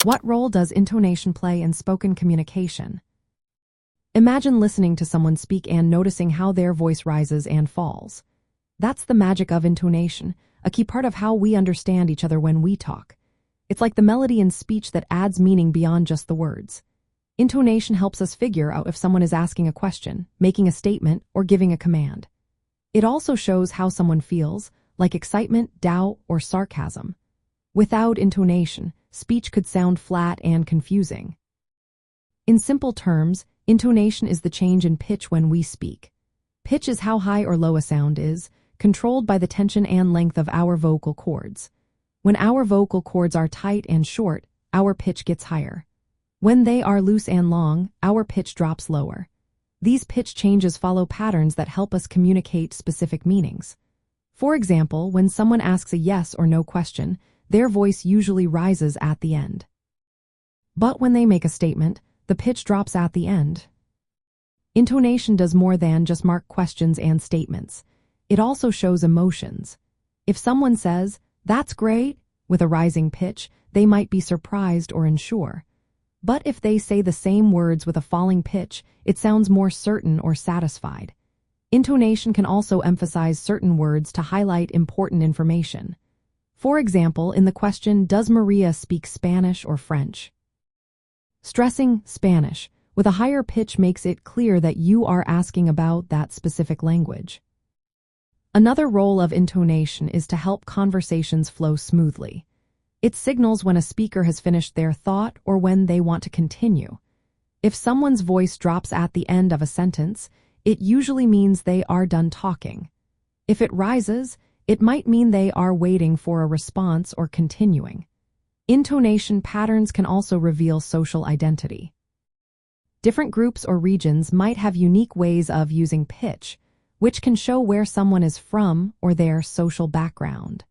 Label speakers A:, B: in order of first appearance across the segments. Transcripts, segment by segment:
A: What role does intonation play in spoken communication? Imagine listening to someone speak and noticing how their voice rises and falls. That's the magic of intonation, a key part of how we understand each other when we talk. It's like the melody in speech that adds meaning beyond just the words. Intonation helps us figure out if someone is asking a question, making a statement, or giving a command. It also shows how someone feels, like excitement, doubt, or sarcasm. Without intonation, speech could sound flat and confusing. In simple terms, intonation is the change in pitch when we speak. Pitch is how high or low a sound is, controlled by the tension and length of our vocal cords. When our vocal cords are tight and short, our pitch gets higher. When they are loose and long, our pitch drops lower. These pitch changes follow patterns that help us communicate specific meanings. For example, when someone asks a yes or no question, their voice usually rises at the end. But when they make a statement, the pitch drops at the end. Intonation does more than just mark questions and statements. It also shows emotions. If someone says, "That's great," with a rising pitch, they might be surprised or unsure. But if they say the same words with a falling pitch, it sounds more certain or satisfied. Intonation can also emphasize certain words to highlight important information. For example, in the question, "Does Maria speak Spanish or French?" Stressing Spanish with a higher pitch makes it clear that you are asking about that specific language. Another role of intonation is to help conversations flow smoothly. It signals when a speaker has finished their thought or when they want to continue. If someone's voice drops at the end of a sentence, it usually means they are done talking. If it rises, it might mean they are waiting for a response or continuing. Intonation patterns can also reveal social identity. Different groups or regions might have unique ways of using pitch, which can show where someone is from or their social background.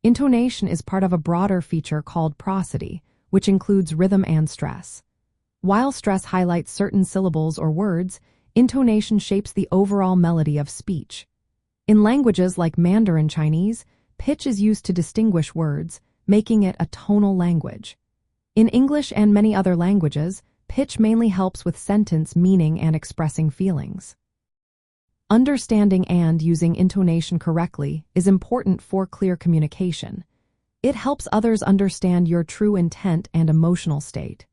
A: Intonation is part of a broader feature called prosody, which includes rhythm and stress. While stress highlights certain syllables or words, intonation shapes the overall melody of speech. In languages like Mandarin Chinese, pitch is used to distinguish words, making it a tonal language. In English and many other languages, pitch mainly helps with sentence meaning and expressing feelings. Understanding and using intonation correctly is important for clear communication. It helps others understand your true intent and emotional state.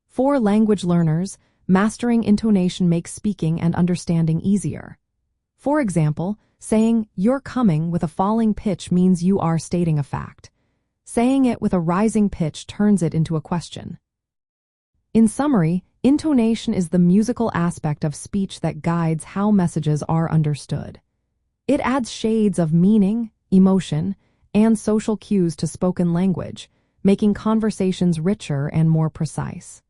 A: For language learners, mastering intonation makes speaking and understanding easier. For example, saying "you're coming" with a falling pitch means you are stating a fact. Saying it with a rising pitch turns it into a question. In summary, intonation is the musical aspect of speech that guides how messages are understood. It adds shades of meaning, emotion, and social cues to spoken language, making conversations richer and more precise.